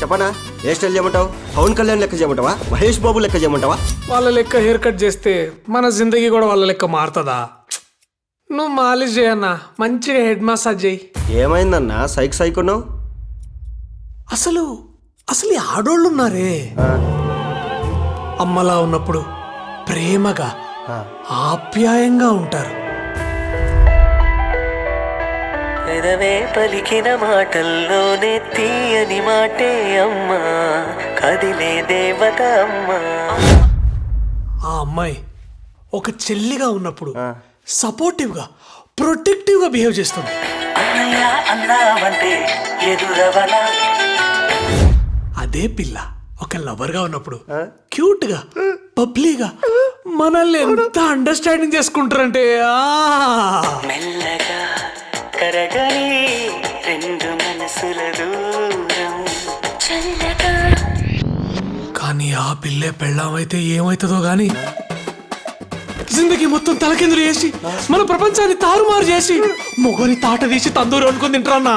చెప్పనా ఏ స్టైల్ చేయమంటావు? పవన్ కళ్యాణ్ లెక్క చేయమంటావా? మహేష్ బాబు లెక్క చేయమంటావా? వాళ్ళ లెక్క హెయిర్ కట్ చేస్తే మన జిందగీ కూడా వాళ్ళ లెక్క మారుతుందా? నువ్వు మాలిష్ చేయన్నా, మంచిగా హెడ్ మసాజ్ చేయి. ఏమైందన్నా సైక్ ఉన్నావు? అసలు అసలు ఈ ఆడోళ్ళు ఉన్నారే, అమ్మలా ఉన్నప్పుడు ప్రేమగా ఆప్యాయంగా ఉంటారు. ఎదవే పలికిన మాటల్లోనే తీయని మాటే అమ్మా, కదిలే దేవత అమ్మా. ఆ అమ్మాయి ఒక చెల్లిగా ఉన్నప్పుడు సపోర్టివ్ గా ప్రొటెక్టివ్ గా బిహేవ్ చేస్తుంది. అన్నయ్య అన్నావంటే ఎదురవనా. అదే పిల్ల ఒక లవర్ గా ఉన్నప్పుడు క్యూట్ గా పబ్లీగా మనల్ని ఎంత అండర్స్టాండింగ్ చేసుకుంటారంటే మెల్లగా కరగని రెండు మనసుల దూరం చల్లగా. కానీ ఆ పిల్లే పెళ్ళామైతే ఏమైతుందో గాని జిందగీ మొత్తం తలకిందులు చేసి మన ప్రపంచాన్ని తారుమారు చేసి మొగని తాట తీసి తందూరు అనుకుని తింటారన్నా.